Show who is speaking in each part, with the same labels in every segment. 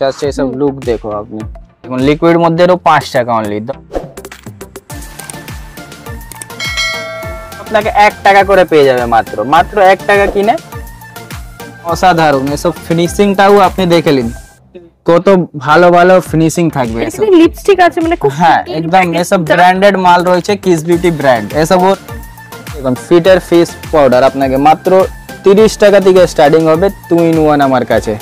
Speaker 1: Just এইসব look দেখো আপনি। এখন লিকুইড মধ্যেও 5 টাকা অনলি, আপনাকে 1 টাকা করে পেয়ে যাবে মাত্র 1 টাকা কিনে। অসাধারণ এসব ফিনিশিংটাও আপনি দেখে নিন, কত ভালো ভালো ফিনিশিং থাকবে।
Speaker 2: এসব লিপস্টিক আছে মানে খুব
Speaker 1: হ্যাঁ একদম এসব ব্র্যান্ডেড মাল রয়েছে, কিস বিউটি ব্র্যান্ড। এসব দেখুন ফিটের ফেস পাউডার আপনাকে মাত্র 30 টাকা থেকে স্টার্টিং হবে 2 in 1 আমার কাছে।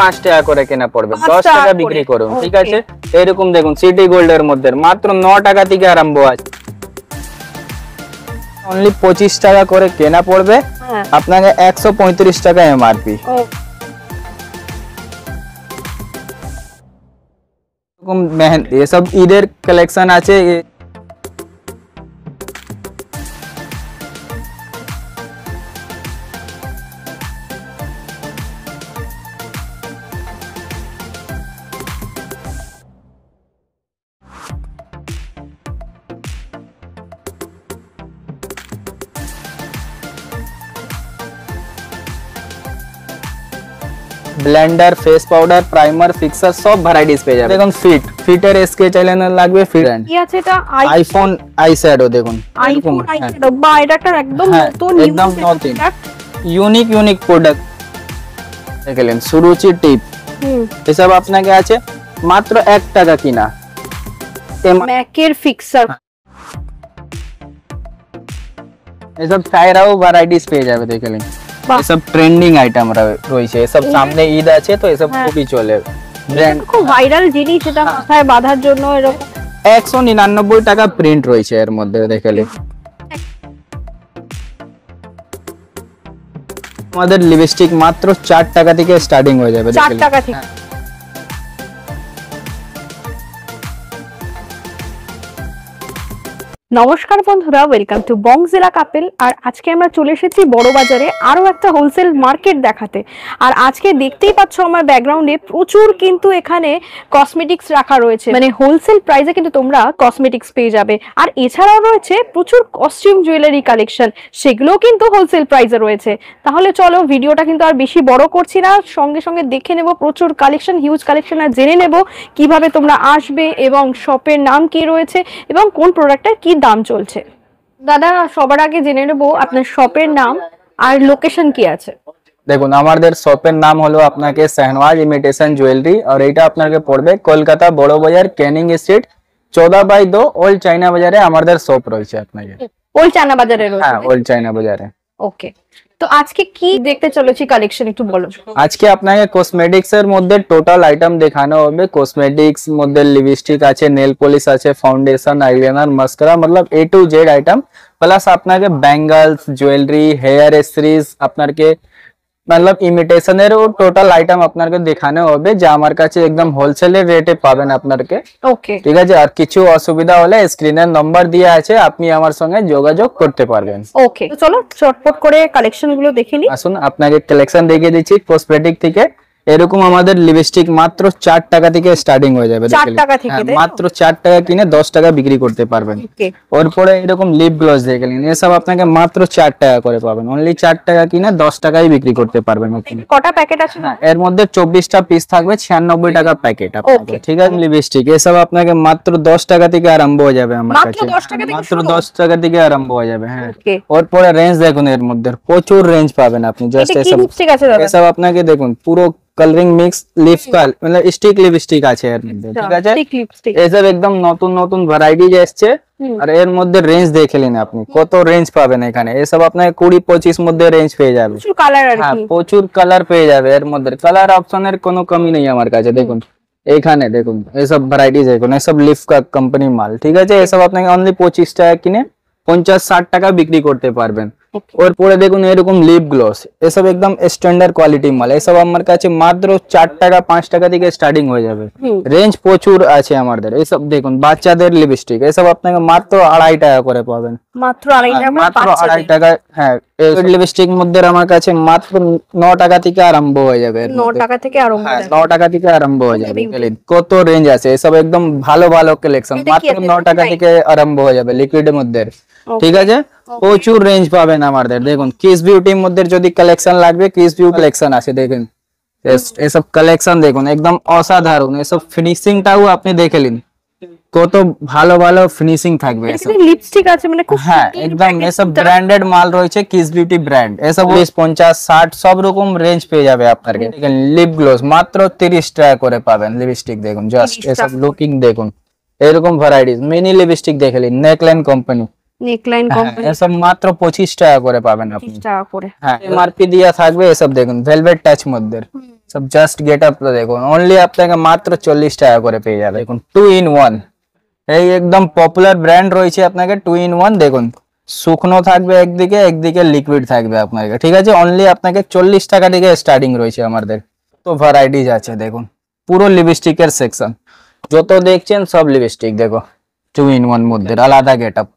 Speaker 1: 5 টাকা করে কেনা পড়বে, 10 টাকা বিক্রি করুন, ঠিক আছে। এরকম দেখুন সিটি গোল্ডের মধ্যে মাত্র 9 টাকা থেকে আরম্ভ আছে, অনলি 25 টাকা করে কেনা পড়বে আপনাকে, 135 টাকা এমআরপি। এরকম মেহেন্দি এসব ঈদের কালেকশন আছে। Blender, face powder, primer, fixer সব ভ্যারাইটিস পেয়ে যাবেন। দেখুন ফিটের স্কেচ আইলাইনার লাগবে, ফিট
Speaker 2: কি আছে এটা
Speaker 1: আইফোন আই শ্যাডো। দেখুন
Speaker 2: আইফোন আই শ্যাডো বা এটা একটা একদম নতুন
Speaker 1: ইউনিক প্রোডাক্ট দেখলেন। সুরুচি টিপ এসব আপনাকে আছে মাত্র 1 টাকা কিনা।
Speaker 2: ম্যাকের ফিক্সার
Speaker 1: এসব টায়রাও ভ্যারাইটিস পেয়ে যাবে দেখলেন। এসব ট্রেন্ডিং আইটেম রয়েছে, এসব সামনে ঈদ আছে তো এসব খুবই চলে, ব্র্যান্ড
Speaker 2: খুব ভাইরাল জিনিস, এটা মাথায় বাঁধার জন্য এরকম
Speaker 1: 199 টাকা প্রিন্ট রয়েছে এর মধ্যে দেখলে। আমাদের লিপস্টিক মাত্র 4 টাকা থেকে স্টার্টিং হয়ে যাবে,
Speaker 2: 4 টাকা থেকে। নমস্কার বন্ধুরা, ওয়েলকাম টু বংজিলা কাপেল। আর আজকে আমরা চলে এসেছি বড় বাজারে আরো একটা হোলসেল মার্কেট দেখাতে। আর আজকে দেখতেই পাচ্ছ আমার ব্যাকগ্রাউন্ডে প্রচুর কিন্তু এখানে কসমেটিক্স রাখা রয়েছে, মানে হোলসেল প্রাইসে কিন্তু তোমরা কসমেটিক্স পেয়ে যাবে। আর এছাড়াও রয়েছে প্রচুর কস্টিউম জুয়েলারি কালেকশন, সেগুলোও কিন্তু হোলসেল প্রাইসে রয়েছে। তাহলে চলো ভিডিওটা কিন্তু আর বেশি বড় করছি না, সঙ্গে সঙ্গে দেখে নেব প্রচুর কালেকশন, হিউজ কালেকশন, আর জেনে নেব কিভাবে তোমরা আসবে এবং শপের নাম কি রয়েছে এবং কোন প্রোডাক্টের কি দাম চলছে। দাদা সবার আগে জেনে নেব আপনার শপের নাম আর লোকেশন কি আছে।
Speaker 1: দেখুন আমাদের শপের নাম হলো আপনাকে শাহনওয়াজ ইমিটেশন জুয়েলারি, আর এটা আপনাকে পড়বে কলকাতা বড় বাজার, ক্যানিং স্ট্রিট 14/2 ওল্ড চায়না বাজারে আমাদের শপ রয়েছে। আপনাকে
Speaker 2: ওল্ড চায়না বাজারে রয়েছে?
Speaker 1: হ্যাঁ ওল্ড চায়না বাজারে।
Speaker 2: ওকে, তো আজকে কি দেখতে চলেছি কালেকশন একটু বলো।
Speaker 1: আজকে আপনাকে কসমেটিক্স এর মধ্যে টোটাল আইটেম দেখানো হবে। কসমেটিক্স মধ্যে লিপস্টিক আছে, নেল পলিশ আছে, ফাউন্ডেশন, আইলাইনার, মাস্কারা, मतलब A to Z item, plus আপনাকে ব্যাঙ্গলস, জুয়েলারি, হেয়ার এসেসরিজ, আপনাকে मतलब ইমিটেশনের টোটাল আইটেম আপনাকে দেখানো হবে, যা আমার কাছে একদম হোলসেলের রেটে পাবেন আপনাকে।
Speaker 2: ওকে
Speaker 1: ঠিক আছে, আর কিছু অসুবিধা হলে স্ক্রিনের নাম্বার দেওয়া আছে, আপনি আমার সঙ্গে যোগাযোগ করতে পারবেন।
Speaker 2: ওকে, তো চলো চটপট করে কালেকশন গুলো দেখে নিই।
Speaker 1: আসুন আপনাকে কালেকশন দেখিয়ে দিচ্ছি। কসমেটিক থেকে এরকম আমাদের লিপস্টিক মাত্র 4 টাকা থেকে স্টার্টিং হয়ে যাবে,
Speaker 2: 4 টাকা থেকে
Speaker 1: মাত্র 4 টাকা কিনে 10 টাকা বিক্রি করতে পারবেন। ওরপরে এরকম লিপ গ্লস দেখলেন, এসব আপনাকে মাত্র 4 টাকা করে পাবেন, অনলি 4 টাকা কিনে 10 টাকায় বিক্রি করতে পারবেন।
Speaker 2: কটা প্যাকেট আছে?
Speaker 1: এর মধ্যে 24টা পিস থাকবে, 96 টাকা প্যাকেট আপনাকে, ঠিক আছে। লিপস্টিক এসব আপনাকে মাত্র 10 টাকা থেকে আরম্ভ হয়ে যাবে আমার কাছে, মাত্র 10 টাকা থেকে আরম্ভ হয়ে যাবে। হ্যাঁ, ওরপরে রেঞ্জ দেখুন, এর মধ্যে প্রচুর রেঞ্জ পাবেন আপনি। জাস্ট এসব আপনাকে দেখুন পুরো কালারিং মিক্স লিপ কাল, মানে স্টিক লিপস্টিক আছে এর মধ্যে, ঠিক আছে। এসব একদম নতুন নতুন ভ্যারাইটিজ এসছে, আর এর মধ্যে রেঞ্জ দেখলেন আপনি কত রেঞ্জ পাবেন এখানে। এসব আপনাকে 20-25 মধ্যে রেঞ্জ পেয়ে যাবে, হ্যাঁ প্রচুর কালার পেয়ে যাবে এর মধ্যে। কালার অপশনের কোনো কমি নেই আমার কাছে। দেখুন এখানে দেখুন এসব ভ্যারাইটিজ, দেখুন এসব লিপ কোম্পানি মাল, ঠিক আছে। এসব আপনাকে অনলি 25 টাকা কিনে 50-60 টাকা বিক্রি করতে পারবেন। ওরপরে দেখুন এরকম লিপ গ্লস, এসব একদম স্ট্যান্ডার্ড কোয়ালিটি মাল, এসব আমার কাছে মাত্র 4 টাকা 5 টাকা থেকে স্টার্টিং হয়ে যাবে, রেঞ্জ প্রচুর আছে আমাদের। এসব দেখুন বাচ্চাদের লিপস্টিক, এসব আপনাকে মাত্র 2.5 টাকা করে পাবেন,
Speaker 2: মাত্র 2.5
Speaker 1: টাকা। হ্যাঁ লিপস্টিক মধ্যে আমার কাছে মাত্র 9 টাকা থেকে আরম্ভ হয়ে যাবে,
Speaker 2: 9 টাকা থেকে আরম্ভ,
Speaker 1: 9 টাকা থেকে আরম্ভ হয়ে যাবে। কত রেঞ্জ আছে, এসব একদম ভালো ভালো কালেকশন, মাত্র 9 টাকা থেকে আরম্ভ হয়ে যাবে লিকুইডের মধ্যে, ঠিক আছে। প্রচুর রেঞ্জ পাবেন আমাদের। দেখুন কিস বিউটির মধ্যে যদি কালেকশন লাগবে, কিস বিউটি কালেকশন আছে, দেখেন এসব কালেকশন দেখুন একদম অসাধারণ, এসব ফিনিশিংটাও আপনি দেখে নিন কত ভালো ভালো ফিনিশিং থাকবে।
Speaker 2: লিপস্টিক আছে মানে খুব
Speaker 1: হ্যাঁ একদম এসব ব্র্যান্ডেড মাল রয়েছে, কিস বিউটি ব্র্যান্ড, এসব 50-60 সব রকম রেঞ্জ পেয়ে যাবে আপনার। দেখেন লিপ গ্লোস মাত্র 30 টাকা করে পাবেন। লিপস্টিক দেখুন জাস্ট এসব লুকিং দেখুন, এরকম ভ্যারাইটিস মিনি লিপস্টিক দেখে নিন, নেকলাইন কোম্পানি, এসব মাত্র 25 টাকা করে পাবেন আপনি। হ্যাঁ এমআরপি দিয়া থাকবে। এসব দেখুন ভেলভেট টাচ মধ্যে, সব জাস্ট গেট আপ দেখুন, অনলি আপনাকে মাত্র 40 টাকা করে পেয়ে যাবে। দেখুন 2 in 1, এই একদম পপুলার ব্র্যান্ড রয়েছে আপনাকে 2 in 1। দেখুন শুকনো থাকবে একদিকে, একদিকে লিকুইড থাকবে আপনাকে, ঠিক আছে। অনলি আপনাকে 40 টাকা থেকে স্টার্টিং রয়েছে আমাদের। তো ভ্যারাইটিস আছে দেখুন, পুরো লিপস্টিকের সেকশন, যত দেখছেন সব লিপস্টিক দেখো 2 in 1 মধ্যে আলাদা গেট আপ।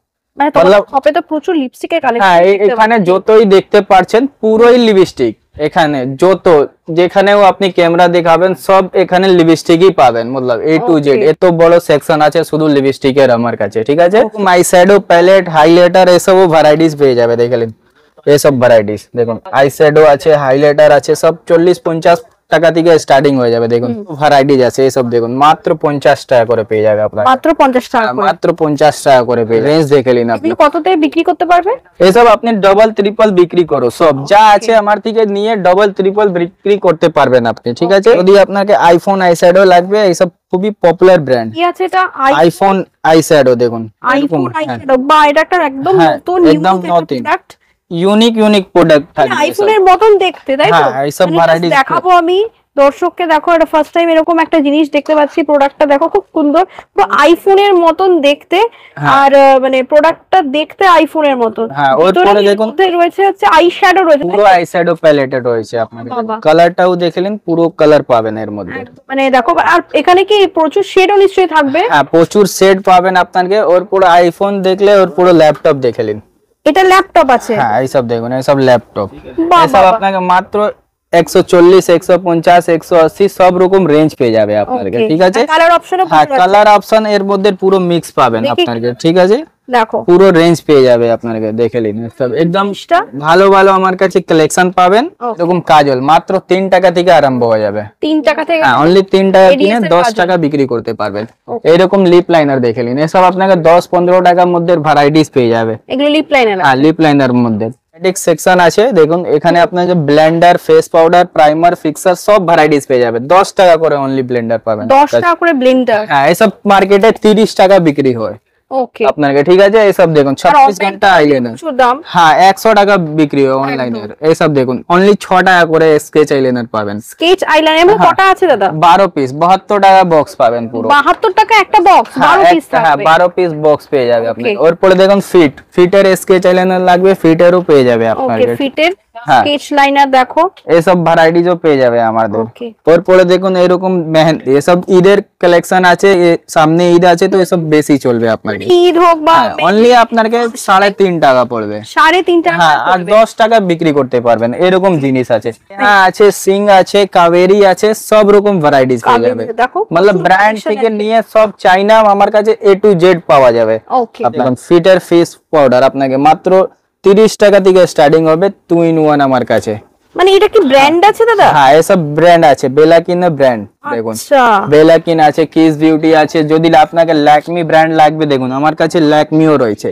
Speaker 2: প্রচুর লিপস্টিকের কালেকশন।
Speaker 1: হ্যাঁ এখানে যতই দেখতে পাচ্ছেন পুরোই লিপস্টিক, এখানে যত যেখানেও আপনি ক্যামেরা দেখাবেন সব এখানে লিপস্টিকই পাবেন, মতলব A to Z এত বড় সেকশন আছে শুধু লিপস্টিকের আমার কাছে, ঠিক আছে। আই শ্যাডো প্যালেট, হাইলাইটার এসব ভ্যারাইটিস পেয়ে যাবে। দেখলেন এসব ভ্যারাইটিস দেখুন, আই শ্যাডো আছে, হাইলাইটার আছে, সব 40-50 টাকা থেকে স্টার্টিং হয়ে যাবে। দেখুন ভ্যারাইটিস আছে এসব দেখুন, মাত্র 50 টাকা করে পেয়ে যাবে আপনারা।
Speaker 2: মাত্র 50 টাকা,
Speaker 1: মাত্র 50 টাকা করে পেয়ে। রেঞ্জ দেখে নিন আপনি
Speaker 2: কততে বিক্রি করতে পারবে।
Speaker 1: এসব আপনি ডবল ট্রিপল বিক্রি করো, সব যা আছে আমার থেকে নিয়ে ডবল ট্রিপল বিক্রি করতে পারবেন আপনি, ঠিক আছে। যদি আপনাকে আইফোন আই শ্যাডো লাগবে, এইসব খুবই পপুলার ব্র্যান্ড।
Speaker 2: কি আছে এটা?
Speaker 1: আইফোন আই শ্যাডো দেখুন,
Speaker 2: আইফোন আই শ্যাডো, বা এটা একটা একদম নতুন প্রোডাক্ট,
Speaker 1: ইউনিক প্রোডাক্ট থাকবে,
Speaker 2: আইফোনের মতন দেখতে, তাই তো?
Speaker 1: হ্যাঁ এইসব ভ্যারাইটিস
Speaker 2: দেখাবো আমি দর্শককে। দেখো এটা ফার্স্ট টাইম এরকম একটা জিনিস দেখতে পাচ্ছি। প্রোডাক্টটা দেখো খুব সুন্দর, পুরো আইফোনের মতন দেখতে, আর মানে প্রোডাক্টটা দেখতে আইফোনের মতন।
Speaker 1: হ্যাঁ ওর পরে দেখুন
Speaker 2: রয়েছে হচ্ছে আই শ্যাডো রয়েছে,
Speaker 1: পুরো আই শ্যাডো প্যালেটে রয়েছে আপনাদের। কালারটাও দেখলেন, পুরো কালার পাবেন এর মধ্যে।
Speaker 2: মানে দেখো, আর এখানে কি প্রচুর শেডও নিশ্চয়ই থাকবে।
Speaker 1: হ্যাঁ প্রচুর শেড পাবেন আপনাকে। ওর পুরো আইফোন দেখলে ওর পুরো ল্যাপটপ দেখলেন।
Speaker 2: এটা ল্যাপটপ আছে?
Speaker 1: হ্যাঁ এইসব দেখুন, এইসব ল্যাপটপ, এসব আপনাকে মাত্র 140, 150, 180 সব রকম রেঞ্জ পেয়ে যাবে আপনাকে, ঠিক আছে। হ্যাঁ কালার অপশন এর মধ্যে পুরো মিক্স পাবেন আপনাকে, ঠিক আছে।
Speaker 2: দেখো পুরো
Speaker 1: রেঞ্জ পেয়ে যাবে আপনাকে, দেখে নিন সব একদম ভালো ভালো আমার কাছে কালেকশন পাবেন। এরকম কাজল মাত্র 3 টাকা থেকে আরম্ভ হয়ে যাবে।
Speaker 2: 3 টাকা থেকে?
Speaker 1: হ্যাঁ অনলি 3 টাকা কিনে 10 টাকা বিক্রি করতে পারবেন। এরকম লিপ লাইনার দেখে নিন, এসব আপনাকে 10-15 টাকার মধ্যে ভ্যারাইটিস পেয়ে যাবে।
Speaker 2: এগুলো লিপ লাইনার?
Speaker 1: হ্যাঁ লিপ লাইনার মধ্যে সেকশন আছে দেখুন, এখানে আপনার যে Blender, face powder, primer, fixer সব ভ্যারাইটিস পেয়ে যাবে। 10 টাকা করে অনলি ব্লেন্ডার পাবেন।
Speaker 2: 10 টাকা করে ব্লেন্ডার?
Speaker 1: হ্যাঁ এসব মার্কেটে 30 টাকা বিক্রি হয়
Speaker 2: ওকে
Speaker 1: আপনাকে, ঠিক আছে। এসব দেখুন 26 ঘন্টা আইলাইনার, হ্যাঁ 100 টাকা বিক্রি হয় অনলাইনের। এসব দেখুন অনলি 6 টাকা করে স্কেচ আইলাইনার পাবেন।
Speaker 2: স্কেচ আইলাইনার এমন কটা আছে দাদা?
Speaker 1: 12 পিস, 72 টাকা বক্স পাবেন পুরো।
Speaker 2: 72 টাকা একটা বক্স? 12 পিস থাকবে?
Speaker 1: হ্যাঁ 12 পিস বক্স পেয়ে যাবে আপনি। ওর পরে দেখুন ফিটের স্কেচ আইলাইনার লাগবে, ফিটেরও পেয়ে যাবে আপনাকে।
Speaker 2: ওকে ফিটের স্কেচ লাইনার দেখো,
Speaker 1: এসব ভ্যারাইটিজও পেয়ে যাবে আমাদের। ওর পরে দেখুন এরকম মেহেন্দি, এসব ঈদের কালেকশন আছে, সামনে ঈদ আছে তো এসব বেশি চলবে আপনাকে।
Speaker 2: ঈদ হোক বা
Speaker 1: অনলি আপনাকে 3.5 টাকা পড়বে।
Speaker 2: 3.5 টাকা?
Speaker 1: হ্যাঁ আর 10 টাকা বিক্রি করতে পারবেন। এরকম জিনিস আছে, হ্যাঁ আছে সিং আছে, কাবেরি আছে, সব রকম ভ্যারাইটিস পেয়ে যাবে। মতলব ব্র্যান্ড থেকে নিয়ে সব চাইনা আমার কাছে A to Z পাওয়া যাবে। আপনার ফিটার ফেস পাউডার আপনাকে মাত্র 30 টাকা থেকে স্টার্টিং হবে 2 in 1 আমার কাছে।
Speaker 2: মানে এটা কি ব্র্যান্ড আছে দাদা?
Speaker 1: হ্যাঁ এসব ব্র্যান্ড আছে, বেলাকিনের ব্র্যান্ড দেখুন, বেলাকিন আছে, কিস বিউটি আছে। যদি আপনাকে ল্যাকমি ব্র্যান্ড লাগবে দেখুন আমার কাছে ল্যাকমিও রয়েছে।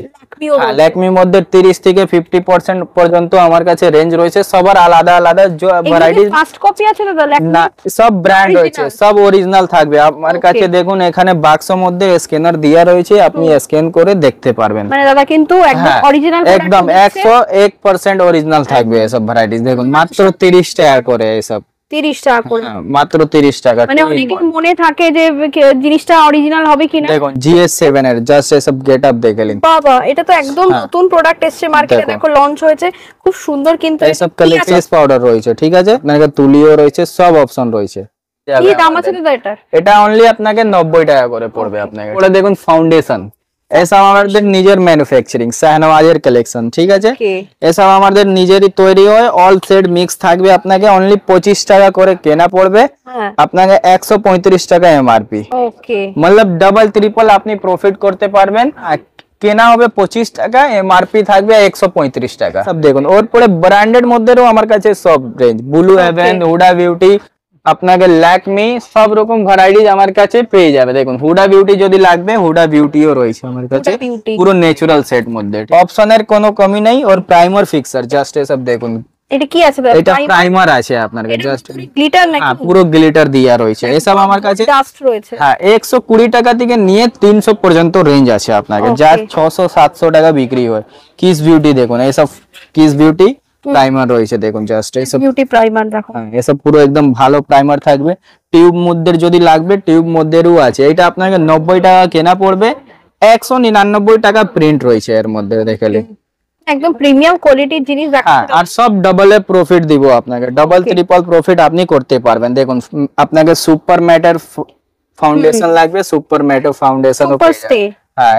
Speaker 1: ল্যাকমির মধ্যে 30 থেকে 50% পর্যন্ত আমার কাছে রেঞ্জ রয়েছে। সবার আলাদা আলাদা ভ্যারাইটি।
Speaker 2: ফার্স্ট কপি আছে দাদা?
Speaker 1: না সব ব্র্যান্ড রয়েছে, সব অরিজিনাল থাকবে আমার কাছে। দেখুন এখানে বাক্সের মধ্যে স্ক্যানার দেয়া রয়েছে, আপনি স্ক্যান করে দেখতে পারবেন।
Speaker 2: মানে দাদা কিন্তু একদম অরিজিনাল,
Speaker 1: একদম 101% অরিজিনাল থাকবে এসব ভ্যারাইটিস। দেখুন মাত্র 30 টাকা করে এসব,
Speaker 2: 30 টাকা করে?
Speaker 1: মাত্র 30 টাকা।
Speaker 2: মানে অনেকের মনে থাকে যে জিনিসটা অরিজিনাল হবে কিনা।
Speaker 1: দেখুন GS7 এর জাস্ট এসব গেটআপ দেখলেন।
Speaker 2: বাবা এটা তো একদম নতুন প্রোডাক্ট এসেছে মার্কেটে, দেখো লঞ্চ হয়েছে, খুব সুন্দর। কিন্তু
Speaker 1: এসব কালেকশন ফেস পাউডার রয়েছে, ঠিক আছে। আপনাকে তুলিও রয়েছে, সব অপশন রয়েছে।
Speaker 2: কি দাম আছে দাদা এটার?
Speaker 1: এটা অনলি আপনাকে 90 টাকা করে পড়বে আপনাকে। ওটা দেখুন ফাউন্ডেশন, এসব আমাদের নিজের ম্যানুফ্যাকচারিং, শাহনওয়াজের কালেকশন, ঠিক আছে। এসব আমাদের নিজেরই তৈরি হয়, অল সেট মিক্স থাকবে। আপনাকে অনলি 25 টাকা করে কেনা পড়বে, আপনাকে 135 টাকা এমআরপি। মতলব ডাবল ট্রিপল আপনি প্রফিট করতে পারবেন। কেনা হবে 25 টাকা, এমআরপি থাকবে 135 টাকা। সব দেখুন ওর পরে ব্র্যান্ডেড মধ্যেও আমার কাছে সব range, Blue Heaven, Huda Beauty, আপনাকে ল্যাকমি সব রকম ভ্যারাইটিজ আমার কাছে পেয়ে যাবে। দেখুন হুডা বিউটি যদি লাগবে হুডা বিউটিও রয়েছে আমার কাছে, পুরো ন্যাচারাল সেট মধ্যে, অপশনের কোনো কমি নেই। और प्राइमर फिक्सर जस्ट ये सब দেখুন
Speaker 2: এটা কি আছে
Speaker 1: এটা প্রাইমার আছে আপনার কাছে, জাস্ট
Speaker 2: গ্লিটার নাকি?
Speaker 1: হ্যাঁ পুরো গ্লিটার দিয়া রয়েছে এসব আমার কাছে,
Speaker 2: ডাস্ট রয়েছে।
Speaker 1: হ্যাঁ 120 টাকা থেকে নিয়ে 300 পর্যন্ত রেঞ্জ আছে আপনার কাছে, যা 600 700 টাকা বিক্রি হয়। কিস বিউটি দেখুন এসব কিস বিউটি প্রাইমার রয়েছে, দেখুন জাস্ট এসব
Speaker 2: বিউটি প্রাইমার দেখো,
Speaker 1: হ্যাঁ এসব পুরো একদম ভালো প্রাইমার থাকবে। টিউব মধ্যে যদি লাগবে টিউব মধ্যেরও আছে, এটা আপনাকে 90 টাকা কেনা পড়বে, 199 টাকা প্রিন্ট রয়েছে এর মধ্যে দেখালে,
Speaker 2: একদম প্রিমিয়াম কোয়ালিটির জিনিস
Speaker 1: হ্যাঁ। আর সব ডাবল এ প্রফিট দিব আপনাকে, ডাবল ট্রিপল প্রফিট আপনি করতে পারবেন। দেখুন আপনাকে সুপার ম্যাটার ফাউন্ডেশন লাগবে, সুপার ম্যাটার ফাউন্ডেশন হ্যাঁ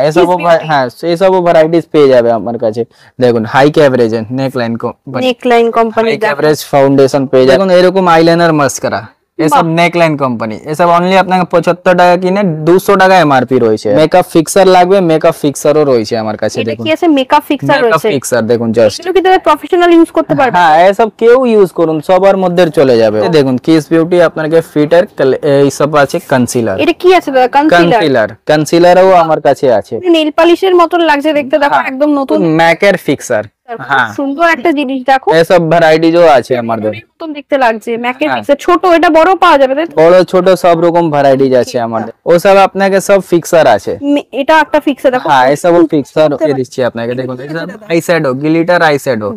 Speaker 1: এসব ভ্যারাইটিস পেয়ে যাবে আমার কাছে। দেখুন high average neckline company average foundation পেয়ে যাবে। দেখুন এরকম আইলাইনার মাস্কারা এসব নেকলাইন কোম্পানি, এসব অনলি আপনাকে 75 টাকা কিনে 200 টাকা এমআরপি রয়েছে। মেকআপ ফিক্সার লাগবে, মেকআপ ফিক্সারও রয়েছে আমার কাছে। দেখুন
Speaker 2: কি আছে মেকআপ ফিক্সার রয়েছে,
Speaker 1: মেকআপ ফিক্সার দেখুন জাস্ট,
Speaker 2: এগুলো কি তাহলে প্রফেশনাল ইউজ করতে পারবে?
Speaker 1: হ্যাঁ এসব কেউ ইউজ করুন সবার মধ্যে চলে যাবে। দেখুন কিস বিউটি আপনাকে ফিটার এই সব আছে, কনসিলার,
Speaker 2: এটা কি আছে দাদা?
Speaker 1: কনসিলারও আমার কাছে আছে,
Speaker 2: নেল পলিশের মতন লাগছে দেখতে, দেখো একদম নতুন
Speaker 1: ম্যাকের ফিক্সার,
Speaker 2: হ্যাঁ সুন্দর একটা জিনিস দেখো,
Speaker 1: এসব ভ্যারাইটিজও আছে আমাদের,
Speaker 2: নতুন দেখতে লাগছে ম্যাকের ফিক্সার। ছোট এটা বড় পাওয়া যাবে তাই তো?
Speaker 1: বড় ছোট সব রকম ভ্যারাইটিজ আছে আমাদের, ও সব আপনাকে সব ফিক্সার আছে।
Speaker 2: এটা একটা ফিক্সার দেখো,
Speaker 1: হ্যাঁ এসব ফিক্সার এ দিচ্ছি আপনাকে। দেখুন আইশ্যাডো, গ্লিটার আইশ্যাডো,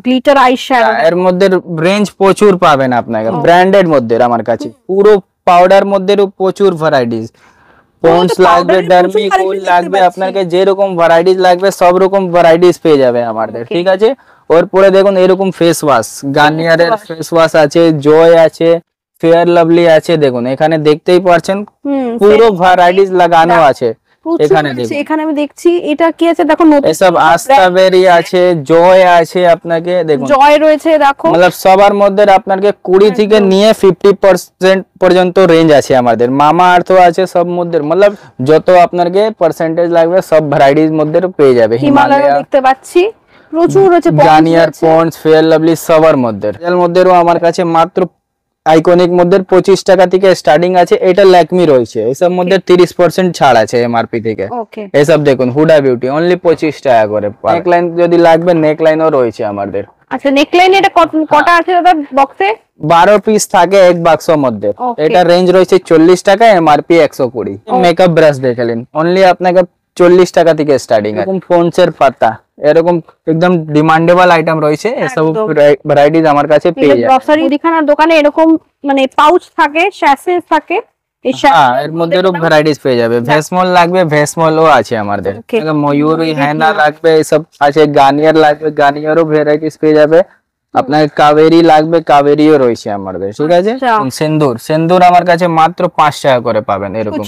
Speaker 1: এর মধ্যে রেঞ্জ প্রচুর পাবেন আপনাকে, ব্র্যান্ডেড মধ্যে আমার কাছে পুরো পাউডার মধ্যে প্রচুর ভ্যারাইটিজ, পন্স লাগবে, ডার্মি কুল লাগবে, আপনাকে যে রকম ভ্যারাইটিস লাগবে সব রকম ভ্যারাইটিস পেয়ে যাবে আমাদের, ঠিক আছে। ওর পরে দেখুন এরকম ফেস ওয়াশ, গার্নিয়ারের ফেস ওয়াশ আছে, জয় আছে, ফেয়ার লাভলি আছে। দেখুন এখানে দেখতেই পাচ্ছেন পুরো ভ্যারাইটিস লাগানো আছে এখানে। দেখুন
Speaker 2: এখানে আমি দেখছি এটা কি আছে দেখো, নতুন
Speaker 1: এসব আস্তাবেরি আছে, জয় আছে আপনাকে, দেখুন
Speaker 2: জয় রয়েছে দেখো,
Speaker 1: मतलब সবার মধ্যে আপনাকে 20 থেকে নিয়ে 50% পর্যন্ত রেঞ্জ আছে আমাদের। মামা আর্থ আছে সব মধ্যে, मतलब যত আপনাকে পার্সেন্টেজ লাগবে সব ভ্যারাইটিস মধ্যে পেয়ে যাবে।
Speaker 2: হিমালয় দেখতে পাচ্ছি প্রচুর রয়েছে,
Speaker 1: গার্নিয়ার, পন্ডস, ফেয়ার লাভলি সবার মধ্যে। এর মধ্যেও আমার কাছে মাত্র আইকনিক মধ্যে 25 টাকা থেকে স্টার্টিং আছে, এটা ল্যাকমি রয়েছে, এসব মধ্যে 30% ছাড় আছে এমআরপি থেকে। এসব দেখুন হুডা বিউটি অনলি 25 টাকা করে। নেকলাইন যদি লাগবে নেকলাইনও রয়েছে আমাদের।
Speaker 2: আচ্ছা নেকলাইন এটা কটা আছে দাদা বক্সে?
Speaker 1: 12 পিস থাকে এক বাক্সের মধ্যে, এটা রেঞ্জ রয়েছে 40 টাকা, এমআরপি 120। মেকআপ ব্রাশ দেখালেন অনলি আপনাকে 40 টাকা থেকে স্টার্টিং আছে। এরকম ফোনসের পাতা, এরকম একদম ডিমান্ডেবল আইটেম রয়েছে, এসব ভ্যারাইটিস আমার কাছে পেয়ে যাবেন।
Speaker 2: গ্রসারি মুদিখানার দোকানে এরকম মানে পাউচ থাকে, স্যাশেস থাকে,
Speaker 1: এর মধ্যেও ভ্যারাইটিস পেয়ে যাবে। ভেসমল লাগবে, ভেসমলও আছে আমাদের। ময়ূরী হেনা লাগবে এসব আছে, গার্নিয়ার লাগবে, গার্নিয়ারও ভ্যারাইটিস পেয়ে যাবে। আপনাকে কাবেরি লাগবে, কাবেরিও রয়েছে আমাদের, ঠিক আছে। সিন্দুর, সিন্দুর আমার কাছে মাত্র 5 টাকা করে পাবেন এরকম,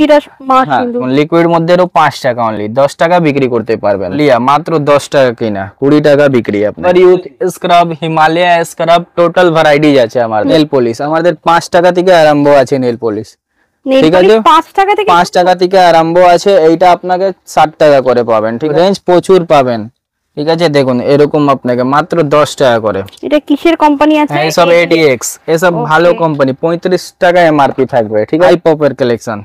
Speaker 1: লিকুইড মধ্যেও 5 টাকা অনলি, 10 টাকা বিক্রি করতে পারবেন। লিয়া মাত্র 10 টাকা কিনা, 20 টাকা বিক্রি। আপনার youth scrub, Himalaya scrub, total varieties আছে আমাদের। নেল পলিশ আমাদের 5 টাকা থেকে আরম্ভ আছে, নেল পলিশ, ঠিক আছে 5 টাকা থেকে আরম্ভ আছে, এইটা আপনাকে 60 টাকা করে পাবেন, ঠিক রেঞ্জ প্রচুর পাবেন, ঠিক আছে। দেখুন এরকম আপনাকে মাত্র 10 টাকা করে।
Speaker 2: এটা কিসের কোম্পানি আছে?
Speaker 1: এসব ADX, এসব ভালো কোম্পানি, 35 টাকা এমআরপি থাকবে, ঠিক আছে। পপের কালেকশন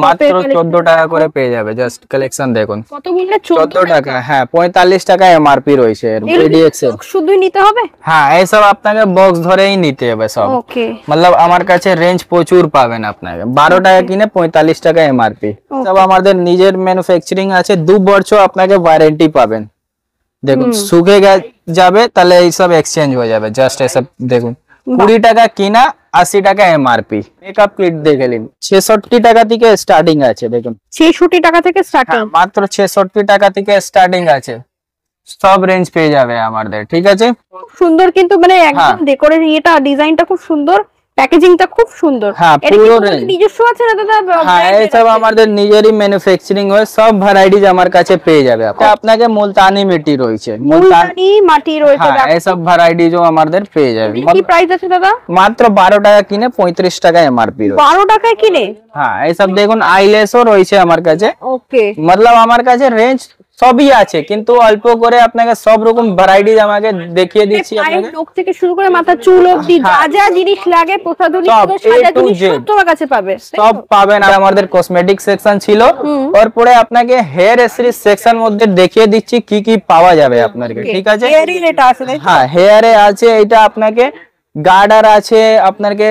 Speaker 1: মাত্র 14 টাকা করে পেয়ে যাবে, জাস্ট কালেকশন দেখুন
Speaker 2: কত বললে?
Speaker 1: 14 টাকা, হ্যাঁ 45 টাকা এমআরপি রয়েছে ADX এর।
Speaker 2: শুধুই নিতে হবে?
Speaker 1: হ্যাঁ এসব আপনাকে বক্স ধরেই নিতে হবে সব, मतलब আমার কাছে রেঞ্জ প্রচুর পাবেন আপনাকে। 12 টাকা কিনে 45 টাকা এমআরপি। সব আমাদের নিজের ম্যানুফ্যাকচারিং আছে, 2 বছর আপনাকে ওয়ারেন্টি পাবেন। দেখুন শুকে যাবে তাহলে এইসব এক্সচেঞ্জ হয়ে যাবে, জাস্ট এসব দেখুন 20 টাকা কিনা, 80 টাকা এমআরপি। মেকআপ কিট দেখে নিন 66 টাকা থেকে স্টার্টিং আছে, দেখুন
Speaker 2: 66 টাকা থেকে স্টার্টিং,
Speaker 1: মাত্র 66 টাকা থেকে স্টার্টিং আছে, সব রেঞ্জ পেয়ে যাবে আমাদের, ঠিক আছে।
Speaker 2: সুন্দর কিন্তু মানে একদম ডেকোরেশন, এটা ডিজাইনটা খুব সুন্দর, প্যাকেজিংটা খুব সুন্দর।
Speaker 1: হ্যাঁ পুরো রেঞ্জ
Speaker 2: নিজস্ব আছে না দাদা?
Speaker 1: হ্যাঁ এইসব আমাদের নিজেরই ম্যানুফ্যাকচারিং হয়, সব ভ্যারাইটিজ আমার কাছে পেয়ে যাবে। আপনাকে মুলতানি মাটি রয়েছে,
Speaker 2: মুলতানি মাটি রয়েছে,
Speaker 1: হ্যাঁ এইসব ভ্যারাইটিজও আমাদের পেয়ে যাবে।
Speaker 2: কি প্রাইস আছে দাদা?
Speaker 1: মাত্র 12 টাকা কিনে 35 টাকা এমআরপি।
Speaker 2: 12 টাকায় কিনে?
Speaker 1: হ্যাঁ এইসব দেখুন আইল্যাশও রয়েছে আমার কাছে,
Speaker 2: ওকে,
Speaker 1: मतलब আমার কাছে রেঞ্জ সবই আছে, কিন্তু অল্প করে আপনাকে সব রকম ভ্যারাইটিজ আমাকে দেখিয়ে দিচ্ছি। আপনাকে
Speaker 2: লোক থেকে শুরু করে মাথা চুল অবধি যা যা জিনিস লাগে প্রসাধনী থেকে সাজা জিনিস সব তোমার কাছে পাবে,
Speaker 1: সব পাবেন। আমাদের কসমেটিক সেকশন ছিল, তারপরে আপনাকে হেয়ার অ্যাক্সেসরিজ সেকশন মধ্যে দেখিয়ে দিচ্ছি কি কি পাওয়া যাবে আপনাকে। ঠিক আছে, হ্যাঁ হেয়ারে আছে, এটা আপনাকে গার্ডার আছে, আপনাকে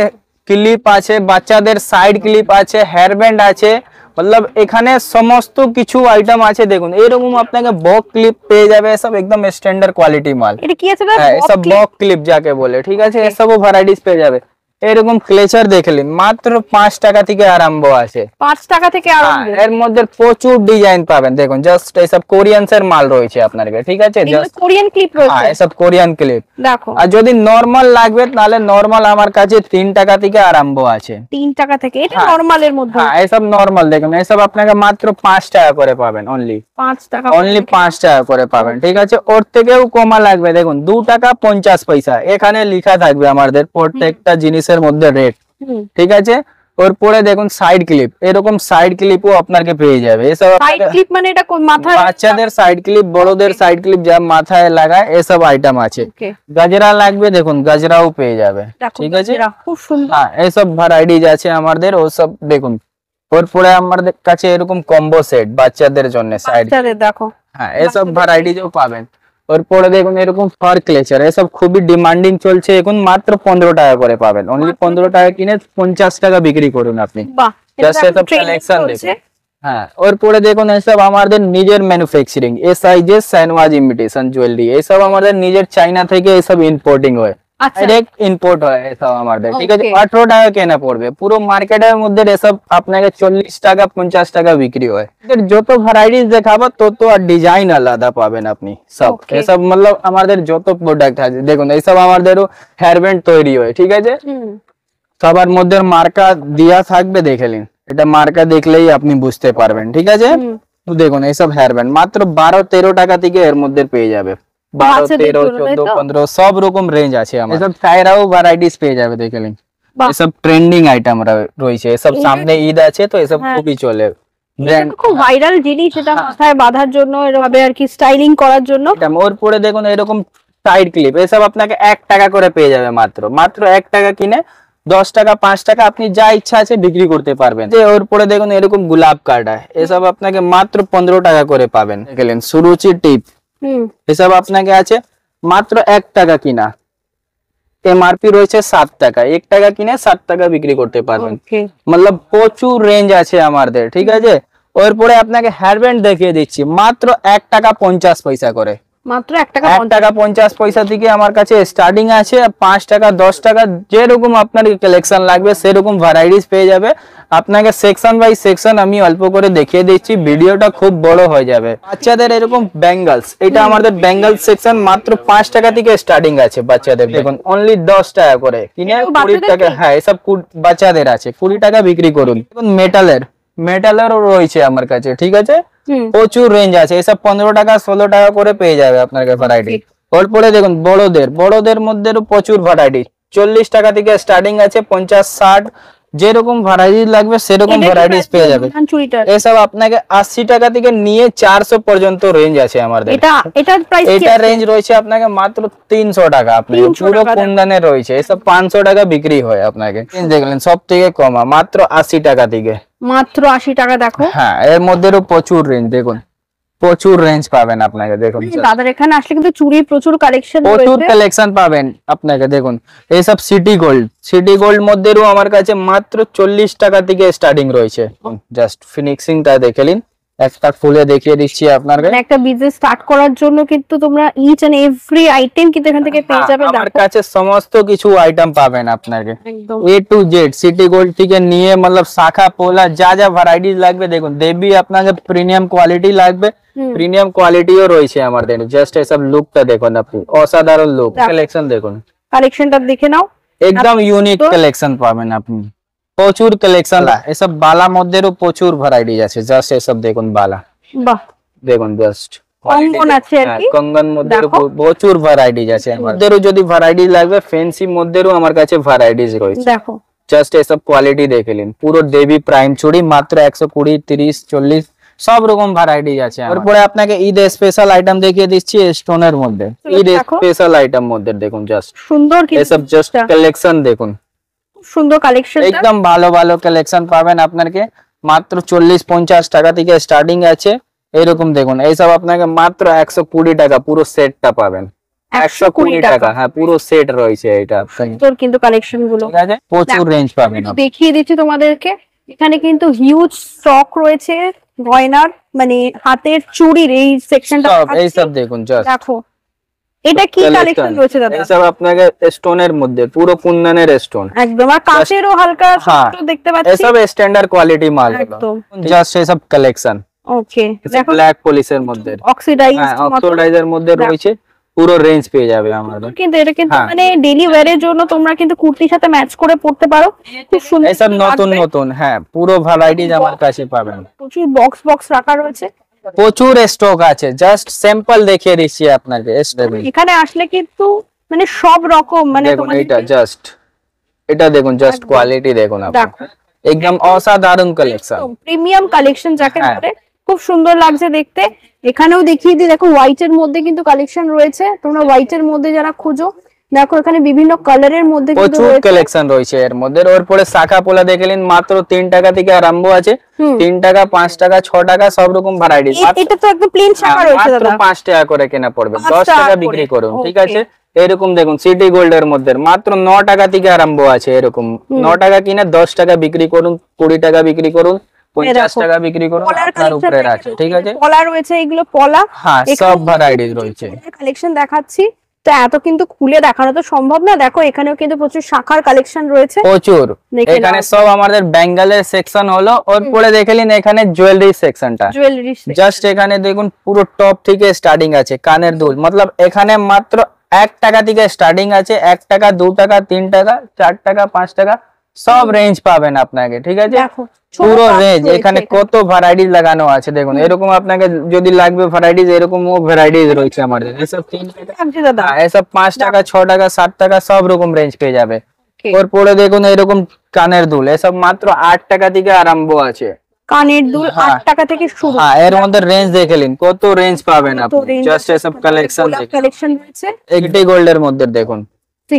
Speaker 1: ক্লিপ আছে, বাচ্চাদের সাইড ক্লিপ আছে, হেয়ার ব্যান্ড আছে, मतलब এখানে সমস্ত কিছু আইটেম আছে। দেখুন এরকম আপনাকে বক ক্লিপ পেয়ে যাবে, সব একদম স্ট্যান্ডার্ড কোয়ালিটি মাল।
Speaker 2: এটা কি আছে?
Speaker 1: সব বক ক্লিপ যাকে বলে, ঠিক আছে, এসবও ভ্যারাইটিস পেয়ে যাবে। এরকম ক্লেচার দেখলেন মাত্র 5 টাকা থেকে আরম্ভ আছে,
Speaker 2: 5 টাকা থেকে আরম্ভ।
Speaker 1: এর মধ্যে প্রচুর ডিজাইন পাবেন। দেখুন জাস্ট এসব কোরিয়ানস এর মাল রয়েছে আপনার কাছে, ঠিক আছে, জাস্ট
Speaker 2: কোরিয়ান ক্লিপ রয়েছে,
Speaker 1: হ্যাঁ এসব কোরিয়ান ক্লিপ
Speaker 2: দেখো।
Speaker 1: আর যদি নরমাল লাগবে তাহলে নরমাল আমার কাছে 3 টাকা থেকে আরম্ভ আছে।
Speaker 2: 3 টাকা থেকে, এটা নরমাল এর মধ্যে?
Speaker 1: হ্যাঁ এসব নরমাল। দেখুন এসব আপনাকে মাত্র 5 টাকা করে পাবেন, অনলি
Speaker 2: 5 টাকা,
Speaker 1: অনলি 5 টাকা করে পাবেন, ঠিক আছে। ওর থেকেও কমা লাগবে, দেখুন 2 টাকা 50 পয়সা এখানে লেখা থাকবে আমাদের প্রত্যেকটা জিনিসের মধ্যে রেট, ঠিক আছে। ওর পরে দেখুন সাইড ক্লিপ, এরকম সাইড ক্লিপও আপনাকে পেয়ে যাবে। এসব
Speaker 2: সাইড ক্লিপ মানে এটা মাথায়
Speaker 1: বাচ্চাদের সাইড ক্লিপ, বড়দের সাইড ক্লিপ যা মাথায় লাগায় এসব আইটেম আছে। গাজরা লাগবে, দেখুন গাজরাও পেয়ে যাবে, ঠিক আছে,
Speaker 2: খুব সুন্দর।
Speaker 1: হ্যাঁ এসব ভ্যারাইটিজ আছে আমাদের, ও সব দেখুন। ওর পরে আমাদের কাছে এরকম কম্বো সেট বাচ্চাদের জন্য সাইড,
Speaker 2: দেখো,
Speaker 1: হ্যাঁ এসব ভ্যারাইটিজও পাবেন। ওর পরে দেখুন এরকম ফার ক্লেচার, এসব খুবই ডিমান্ডিং চলছে এখন, মাত্র 15 টাকা করে পাবেন, অনলি 15 টাকা কিনে 50 টাকা বিক্রি করুন আপনি। জাস্ট এসব কালেকশন দেখুন। হ্যাঁ ওর পরে দেখুন এসব আমাদের নিজের ম্যানুফ্যাকচারিং, এসআইজে সানওয়াজ ইমিটেশন জুয়েলারি, এসব আমাদের নিজের চাইনা থেকে এসব ইম্পোর্টিং হয়, ডাইরেক্ট ইম্পোর্ট হয় এসব আমাদের, ঠিক আছে। 18 টাকা কেনা পড়বে, পুরো মার্কেটের মধ্যে এসব আপনাকে 40 টাকা 50 টাকা বিক্রি হয়। যত ভ্যারাইটিস দেখাবো তত আর ডিজাইন আলাদা পাবেন আপনি সব। এসব मतलब আমাদের যত প্রোডাক্ট আছে দেখুন, এইসব আমাদেরও হেয়ার ব্যান্ড তৈরি হয়, ঠিক আছে। সবার মধ্যে মার্কা দেয়া থাকবে, দেখে নিন, এটা মার্কা দেখলেই আপনি বুঝতে পারবেন, ঠিক আছে। তো দেখুন এইসব হেয়ার ব্যান্ড মাত্র 12-13 টাকা থেকে এর মধ্যে পেয়ে যাবে, 12, 13, 14, 15 সব রকম রেঞ্জ আছে আমার। এসব টায়রাও ভ্যারাইটিস পেয়ে যাবে, দেখে নিন, এসব ট্রেন্ডিং আইটেম রয়েছে। এসব সামনে ঈদ আছে তো এসব খুবই চলে, ব্র্যান্ড
Speaker 2: খুব ভাইরাল জিনিস, এটা মাথায় বাঁধার জন্য এভাবে আর কি স্টাইলিং করার জন্য।
Speaker 1: ওর পরে দেখুন এরকম সাইড ক্লিপ, এসব আপনাকে 1 টাকা করে পেয়ে যাবে, মাত্র 1 টাকা কিনে 10 টাকা 5 টাকা আপনি যা ইচ্ছা আছে বিক্রি করতে পারবেন। ওর পরে দেখুন এরকম গোলাপ কাটা, এসব আপনাকে মাত্র 15 টাকা করে পাবেন। দেখলেন সুরুচি টিপ, এসব আপনাকে আছে মাত্র 1 টাকা কিনা, এমআরপি রয়েছে 7 টাকা, 1 টাকা কিনে 7 টাকা বিক্রি করতে পারবেন। मतलब প্রচুর রেঞ্জ আছে আমাদের, ঠিক আছে। ওর পরে আপনাকে হেয়ার ব্যান্ড দেখিয়ে দিচ্ছি মাত্র 1 টাকা 50 পয়সা করে,
Speaker 2: মাত্র 1 টাকা
Speaker 1: 50 পয়সা থেকে আমার কাছে স্টার্টিং আছে। 5 টাকা 10 টাকা যেরকম আপনার কালেকশন লাগবে সেরকম ভ্যারাইটিস পেয়ে যাবে। আপনাকে সেকশন বাই সেকশন আমি অল্প করে দেখিয়ে দিচ্ছি, ভিডিওটা খুব বড় হয়ে যাবে। বাচ্চাদের এরকম ব্যাঙ্গলস, এটা আমাদের ব্যাঙ্গলস সেকশন মাত্র 5 টাকা থেকে স্টার্টিং আছে বাচ্চাদের। দেখুন অনলি 10 টাকা করে কিনে 20 টাকা, হ্যাঁ এসব বাচ্চাদের আছে, 20 টাকা বিক্রি করুন। দেখুন মেটালেরও রয়েছে আমার কাছে, ঠিক আছে, প্রচুর রেঞ্জ আছে। এসব 15 টাকা 16 টাকা করে পেয়ে যাবে আপনার কাছে ভ্যারাইটি। তারপরে দেখুন বড়দের মধ্যেও প্রচুর ভ্যারাইটি, 40 টাকা থেকে স্টার্টিং আছে, 50, 60 যেরকম ভ্যারাইটি লাগবে সেরকম ভ্যারাইটিস পেয়ে যাবে। এসব আপনাকে 80 টাকা থেকে নিয়ে 400 পর্যন্ত রেঞ্জ আছে আমাদের। এটা রেঞ্জ রয়েছে আপনাকে মাত্র 300 টাকা, আপনি পুরো কুন্দনের রয়েছে, এসব 500 টাকা বিক্রি হয় আপনাকে। দেখলেন সব থেকে কমা মাত্র 80 টাকা থেকে,
Speaker 2: মাত্র 80 টাকা। দেখো
Speaker 1: হ্যাঁ এর মধ্যেও প্রচুর রেঞ্জ, দেখুন প্রচুর রেঞ্জ পাবেন আপনাকে। দেখুন
Speaker 2: দাদার এখানে আসলে কিন্তু চুড়ির প্রচুর
Speaker 1: কালেকশন পাবেন আপনাকে। দেখুন এইসব সিটি গোল্ড মধ্যেও আমার কাছে মাত্র 40 টাকা থেকে স্টার্টিং রয়েছে। জাস্ট ফিনিশিংটা দেখে নিন, একটা ফুলে দেখিয়ে দিচ্ছি আপনাকে।
Speaker 2: একটা বিজনেস স্টার্ট করার জন্য কিন্তু তোমরা ইচ এন্ড এভরি আইটেম কিন্তু এখান থেকে পেয়ে যাবে।
Speaker 1: আমার কাছে সমস্ত কিছু আইটেম পাবেন আপনাকে, A to Z, city gold থেকে নিয়ে मतलब শাখা পোলা যা যা ভ্যারাইটিস লাগবে। দেখুন দেবী আপনাকে প্রিমিয়াম কোয়ালিটি লাগবে, প্রিমিয়াম কোয়ালিটিও রয়েছে আমাদের। জাস্ট এসব লুকটা দেখুন আপনি, অসাধারণ লুক। কালেকশন দেখুন,
Speaker 2: কালেকশনটা দেখে নাও,
Speaker 1: একদম ইউনিক কালেকশন পাবেন আপনি, প্রচুর কালেকশন। এসব বালা মধ্যেও প্রচুর ভ্যারাইটিস আছে, জাস্ট এসব দেখুন বালা, বাহ দেখুন জাস্ট
Speaker 2: কঙ্গন আছে আর কি,
Speaker 1: কঙ্গন মধ্যেও প্রচুর ভ্যারাইটিস আছে আমাদের। যদি ভ্যারাইটিস লাগবে ফ্যান্সি মধ্যেও আমার কাছে ভ্যারাইটিস রয়েছে। দেখো জাস্ট এসব কোয়ালিটি দেখে নিন, পুরো দেবী প্রাইম চুড়ি মাত্র 120, 30, 40 সব রকম ভ্যারাইটিজ আছে। তারপরে আপনাকে ঈদ স্পেশাল আইটেম দেখিয়ে দিচ্ছি স্টোনের মধ্যে, ঈদ স্পেশাল আইটেম মধ্যে দেখুন জাস্ট
Speaker 2: সুন্দর,
Speaker 1: এসব জাস্ট কালেকশন দেখুন,
Speaker 2: সুন্দর কালেকশন,
Speaker 1: একদম ভালো ভালো কালেকশন পাবেন আপনাকে মাত্র 40-50 টাকা থেকে স্টার্টিং আছে। এরকম দেখুন এইসব আপনাকে মাত্র 120 টাকা পুরো সেটটা পাবেন, 120 টাকা। হ্যাঁ পুরো সেট রয়েছে এটা।
Speaker 2: তোর কিন্তু কালেকশন গুলো
Speaker 1: ঠিক আছে, প্রচুর রেঞ্জ পাবেন।
Speaker 2: দেখিয়ে দিচ্ছি তোমাদেরকে, এখানে কিন্তু হিউজ স্টক রয়েছে গয়নার, মানে হাতের চুড়ির এই সেকশনটা
Speaker 1: এই সব দেখুন জাস্ট
Speaker 2: দেখো, এটা কি কালেকশন রয়েছে দাদা?
Speaker 1: এই সব আপনাকে স্টোনের মধ্যে পুরো কুন্দনের স্টোন
Speaker 2: একদম, আর কাচেরও হালকা একটু দেখতে পাচ্ছি,
Speaker 1: এই সব স্ট্যান্ডার্ড কোয়ালিটি মাল
Speaker 2: একদম
Speaker 1: জাস্ট এই সব কালেকশন।
Speaker 2: ওকে দেখো,
Speaker 1: ব্ল্যাক পলিশের মধ্যে, অক্সিডাইজের মধ্যে রয়েছে, পুরো রেঞ্জ পেয়ে যাবে আমাদের।
Speaker 2: কিন্তু এটা কিন্তু মানে ডেইলি ওয়্যারের জন্য তোমরা কিন্তু কুর্তির সাথে ম্যাচ করে পরতে পারো, খুব সুন্দর।
Speaker 1: এইসব নতুন নতুন হ্যাঁ পুরো ভ্যারাইটিজ আমার কাছে পাবেন।
Speaker 2: প্রচুর বক্স বক্স রাখা রয়েছে,
Speaker 1: প্রচুর স্টক আছে, জাস্ট স্যাম্পল দেখিয়ে দিচ্ছি আপনাকে।
Speaker 2: এখানে আসলে কিন্তু মানে সব রকম, মানে
Speaker 1: দেখুন এটা জাস্ট, এটা দেখুন জাস্ট কোয়ালিটি দেখুন আপনি, একদম অসাধারণ কালেকশন,
Speaker 2: প্রিমিয়াম কালেকশন যাকে বলে, খুব সুন্দর লাগছে দেখতে। এখানেও দেখিয়ে দিই, দেখো হোয়াইট এর মধ্যে কিন্তু কালেকশন রয়েছে, তোমরা হোয়াইট এর মধ্যে যারা খুঁজো দেখো এখানে বিভিন্ন কালারের মধ্যে কিন্তু
Speaker 1: প্রচুর কালেকশন রয়েছে এর মধ্যে। ওর পরে শাখা পোলা দেখলেন মাত্র 3 টাকা থেকে আরম্ভ আছে, 3 টাকা 5 টাকা 6 টাকা সব রকম ভ্যারাইটি।
Speaker 2: এটা তো একদম প্লেন শাখা রয়েছে দাদা,
Speaker 1: মাত্র 5 টাকা করে কেনা পড়বে, 10 টাকা বিক্রি করুন। ঠিক আছে, এরকম দেখুন সিটি গোল্ড এর মধ্যে মাত্র 9 টাকা থেকে আরম্ভ আছে, এরকম 9 টাকা কিনে 10 টাকা বিক্রি করুন, 20 টাকা বিক্রি করুন, 50 টাকা বিক্রি করুন, আপনার উপরে আছে। ঠিক আছে,
Speaker 2: পলা রয়েছে, এগুলো পলা,
Speaker 1: হ্যাঁ সব ভ্যারাইটি রয়েছে।
Speaker 2: কালেকশন দেখাচ্ছি তো, এত কিন্তু খুলে দেখানো তো সম্ভব না। দেখো এখানেও কিন্তু প্রচুর শাখার কালেকশন রয়েছে,
Speaker 1: প্রচুর। এখানে সব আমাদের বেঙ্গলের সেকশন হলো, ওর পরে দেখলেন এখানে জুয়েলারি সেকশনটা,
Speaker 2: জুয়েলারি
Speaker 1: জাস্ট এখানে দেখুন পুরো টপ থেকে স্টার্টিং আছে, কানের দুল মতলব এখানে মাত্র 1 টাকা থেকে স্টার্টিং আছে, 1 টাকা 2 টাকা 3 টাকা 4 টাকা 5 টাকা সব রেঞ্জ পাবেন আপনাকে। ঠিক আছে, পুরো রেঞ্জ এখানে কত ভ্যারাইটিজ লাগানো আছে দেখুন, এরকম আপনাকে যদি লাগবে ভ্যারাইটিজ, এরকম ও ভ্যারাইটিজ রয়েছে আমাদের। এসব 3 টাকা, এসব 5 টাকা 6 টাকা 7 টাকা সব রকম রেঞ্জ পেয়ে যাবে। ওর পরে দেখুন এরকম কানের দুল, এসব মাত্র 8 টাকা থেকে আরম্ভ আছে,
Speaker 2: কানের দুল 8 টাকা থেকে শুরু।
Speaker 1: হ্যাঁ এর মধ্যে রেঞ্জ দেখলেন কত রেঞ্জ পাবেন আপনি, জাস্ট এসব কালেকশন
Speaker 2: রয়েছে।
Speaker 1: একটি গোল্ডের মধ্যে দেখুন,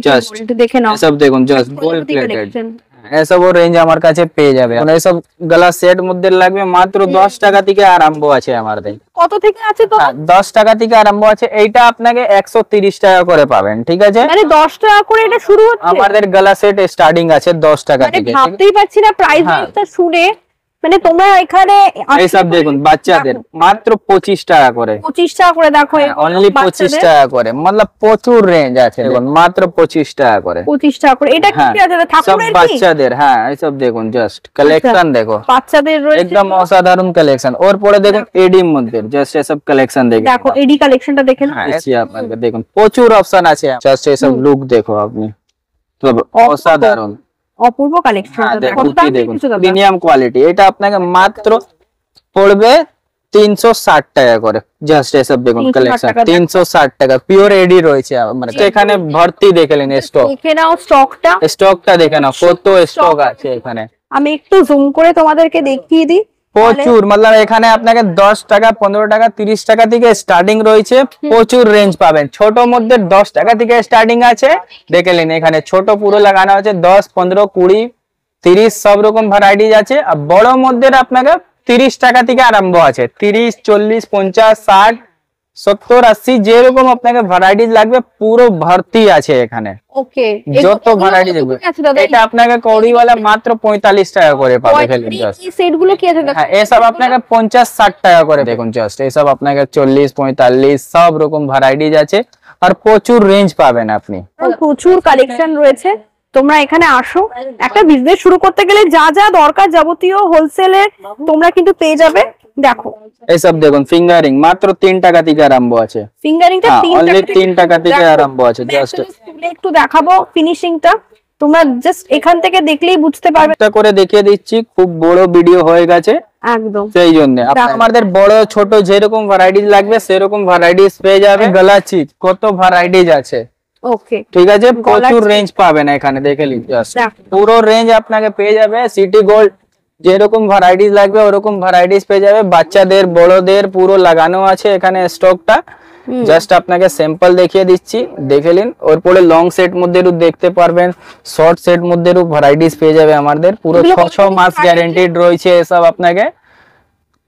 Speaker 1: জাস্ট
Speaker 2: দেখে নাও,
Speaker 1: এসব দেখুন জাস্ট গোল্ড প্লেটেড, এসব রেঞ্জ আমার কাছে পেয়ে যাবে। এসব গলা সেট মধ্যে লাগবে মাত্র 10 টাকা থেকে আরম্ভ আছে আমাদের।
Speaker 2: কত থেকে আছে তো?
Speaker 1: 10 টাকা থেকে আরম্ভ আছে, এইটা আপনাকে 130 টাকা করে পাবেন। ঠিক আছে,
Speaker 2: মানে 10 টাকা করে এটা শুরু হচ্ছে
Speaker 1: আমাদের গলা সেট স্টার্টিং আছে 10 টাকা থেকে।
Speaker 2: ভাবতেই পারছি না প্রাইসটা শুনে, মানে তোমরা এখানে
Speaker 1: এইসব দেখুন বাচ্চাদের মাত্র 25 টাকা করে,
Speaker 2: 25 টাকা করে। দেখো
Speaker 1: অনলি 25 টাকা করে, মতলব প্রচুর রেঞ্জ আছে দেখুন, মাত্র 25 টাকা করে,
Speaker 2: 25 টাকা করে। এটা কি আছে ঠাকুরের?
Speaker 1: সব বাচ্চাদের, হ্যাঁ এইসব দেখুন জাস্ট কালেকশন দেখো,
Speaker 2: বাচ্চাদের রয়েছে
Speaker 1: একদম অসাধারণ কালেকশন। ওর পরে দেখুন এডি মধ্যে জাস্ট এসব কালেকশন দেখুন,
Speaker 2: দেখো এডি কালেকশনটা দেখে নাও,
Speaker 1: আপনাকে দেখুন প্রচুর অপশন আছে, জাস্ট এসব লুক দেখো আপনি, অসাধারণ
Speaker 2: অপূর্ব কালেকশন।
Speaker 1: দেখুন প্রিমিয়াম কোয়ালিটি, এটা আপনাকে মাত্র পড়বে 360 টাকা করে, জাস্ট এসব দেখুন কালেকশন 360 টাকা, পিওর এডি রয়েছে মানে এখানে ভর্তি দেখলেন স্টক,
Speaker 2: দেখে নাও স্টকটা
Speaker 1: দেখে নাও কত স্টক আছে এখানে।
Speaker 2: আমি একটু জুম করে তোমাদেরকে দেখিয়ে দিই,
Speaker 1: প্রচুর মতলব এখানে আপনাকে 10 টাকা 15 টাকা 30 টাকা থেকে স্টার্টিং রয়েছে, প্রচুর রেঞ্জ পাবেন। ছোট মধ্যে 10 টাকা থেকে স্টার্টিং আছে, দেখলেন এখানে ছোট পুরো লাগানো আছে 10 15 20 30 সব রকম ভ্যারাইটিজ আছে। আর বড় মধ্যে আপনাকে 30 টাকা থেকে আরম্ভ আছে, 30 40 50 60 70 80 যেরকম আপনাকে ভ্যারাইটিজ লাগবে পুরো ভর্তি আছে এখানে।
Speaker 2: ওকে,
Speaker 1: যত ভ্যারাইটি দেখবে, এটা আপনাকে কৌড়িওয়ালা মাত্র 45 টাকা করে পাবে।
Speaker 2: এই সেটগুলো কি আছে?
Speaker 1: হ্যাঁ এসব আপনাকে 50 60 টাকা করে দেখুন, জাস্ট এসব আপনাকে 40 45 সব রকম ভ্যারাইটিজ আছে, আর প্রচুর রেঞ্জ পাবেন আপনি,
Speaker 2: প্রচুর কালেকশন রয়েছে। তোমরা এখানে আসো, একটা বিজনেস শুরু করতে গেলে যা যা দরকার যাবতীয় হোলসেলের তোমরা কিন্তু পেয়ে যাবে। দেখো
Speaker 1: এইসব দেখুন ফিঙ্গারিং মাত্র 3 টাকা থেকে আরম্ভ আছে,
Speaker 2: ফিঙ্গারিংটা
Speaker 1: 3 টাকা থেকে আরম্ভ আছে। জাস্ট
Speaker 2: একটু দেখাবো ফিনিশিংটা, তোমরা জাস্ট এখান থেকে দেখলেই বুঝতে পারবে।
Speaker 1: এটা করে দেখিয়ে দিচ্ছি, খুব বড় ভিডিও হয়ে গেছে
Speaker 2: একদম,
Speaker 1: সেই জন্য আমাদের বড় ছোট যেরকম ভ্যারাইটিস লাগবে সেরকম ভ্যারাইটিস পেয়ে যাবে। গলা চিপ কত ভ্যারাইটিস আছে,
Speaker 2: ওকে
Speaker 1: ঠিক আছে, প্রচুর রেঞ্জ পাবেন এখানে, দেখে নিন জাস্ট পুরো রেঞ্জ আপনাকে পেয়ে যাবে। সিটি গোল্ড যেরকম ভ্যারাইটিস লাগবে ওরকম ভ্যারাইটিস পেয়ে যাবে, বাচ্চাদের বড়দের পুরো লাগানো আছে এখানে স্টকটা। জাস্ট আপনাকে স্যাম্পল দেখিয়ে দিচ্ছি, দেখে নিন। ওরপরে লং সেট মধ্যে দেখতে পারবেন, শর্ট সেট মধ্যে ভ্যারাইটিস পেয়ে যাবে আমাদের। পুরো 6 মাস গ্যারান্টিড রয়েছে এসব। আপনাকে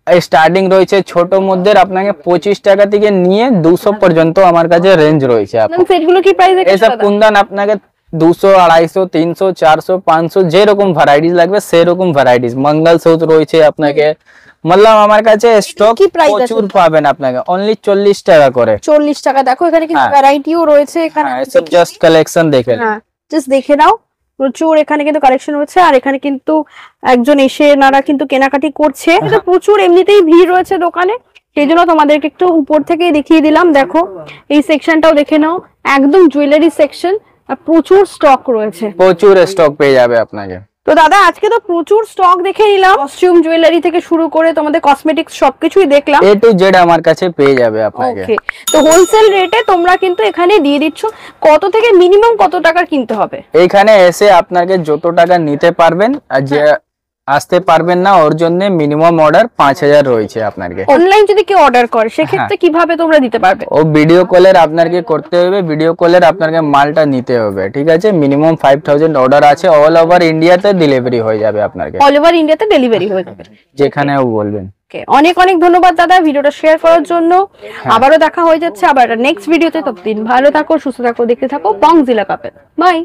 Speaker 1: স্টার্টিং রয়েছে ছোট মধ্যে আপনাকে 25 টাকা থেকে নিয়ে 200 পর্যন্ত আমার কাছে রেঞ্জ রয়েছে।
Speaker 2: সেটগুলো কি প্রাইস আছে?
Speaker 1: এসব কুন্দন আপনাকে 200, 250, 300, 400, 500 যেরকম ভ্যারাইটিস লাগবে সেরকম ভ্যারাইটিস। মঙ্গলসূত্র রয়েছে আপনাকে, मतलब আমার কাছে স্টক প্রচুর পাবেন আপনাকে, অনলি 40 টাকা করে।
Speaker 2: 40 টাকা। দেখো এখানে কিন্তু ভ্যারাইটিও রয়েছে, এখানে
Speaker 1: সব জাস্ট কালেকশন দেখেন।
Speaker 2: হ্যাঁ জাস্ট দেখে নাও, প্রচুর এখানে কিন্তু কালেকশন রয়েছে। আর এখানে কিন্তু একজন এসে নারা কিন্তু কেনাকাটি করছে, কিন্তু প্রচুর এমনিতেই ভিড় রয়েছে দোকানে, সেই জন্য তোমাদেরকে একটু উপর থেকে দেখিয়ে দিলাম। দেখো এই সেকশনটাও দেখে নাও, একদম জুয়েলারি সেকশন, আর প্রচুর স্টক রয়েছে,
Speaker 1: প্রচুর স্টক পেয়ে যাবে আপনাকে।
Speaker 2: তো দাদা আজকে তো প্রচুর স্টক দেখে নিলাম, কস্টিউম জুয়েলারি থেকে শুরু করে তোমাদের কসমেটিক্স সবকিছুই দেখলাম,
Speaker 1: এ টু জেড আমার কাছে পেয়ে যাবে আপনাকে।
Speaker 2: ওকে, তো হোলসেল রেটে তোমরা কিন্তু এখানে দিয়ে দিচ্ছ। কত থেকে মিনিমাম কত টাকার কিনতে হবে?
Speaker 1: এখানে এসে আপনাকে যত টাকা নিতে পারবেন, আর যে আসতে পারবেন না ওর জন্য মিনিমাম অর্ডার 5000 রয়েছে আপনাকে।
Speaker 2: অনলাইন যদি কেউ অর্ডার করে সেক্ষেত্রে কিভাবে তোমরা দিতে পারবে?
Speaker 1: ও ভিডিও কলের আপনাকে করতে হবে, ভিডিও কলের আপনাকে মালটা নিতে হবে, ঠিক আছে। মিনিমাম 5000 অর্ডার আছে, অল ওভার ইন্ডিয়াতে ডেলিভারি হয়ে যাবে আপনাকে,
Speaker 2: অল ওভার ইন্ডিয়াতে ডেলিভারি হয়ে যাবে,
Speaker 1: যেখানেও বলবেন।
Speaker 2: অনেক অনেক ধন্যবাদ দাদা ভিডিওটা শেয়ার করার জন্য। আবারও দেখা হয়ে যাচ্ছে আবার নেক্সট ভিডিওতে, ততদিন ভালো থাকো, সুস্থ থাকো, দেখতে থাকো বংজিলা কাপেল। বাই।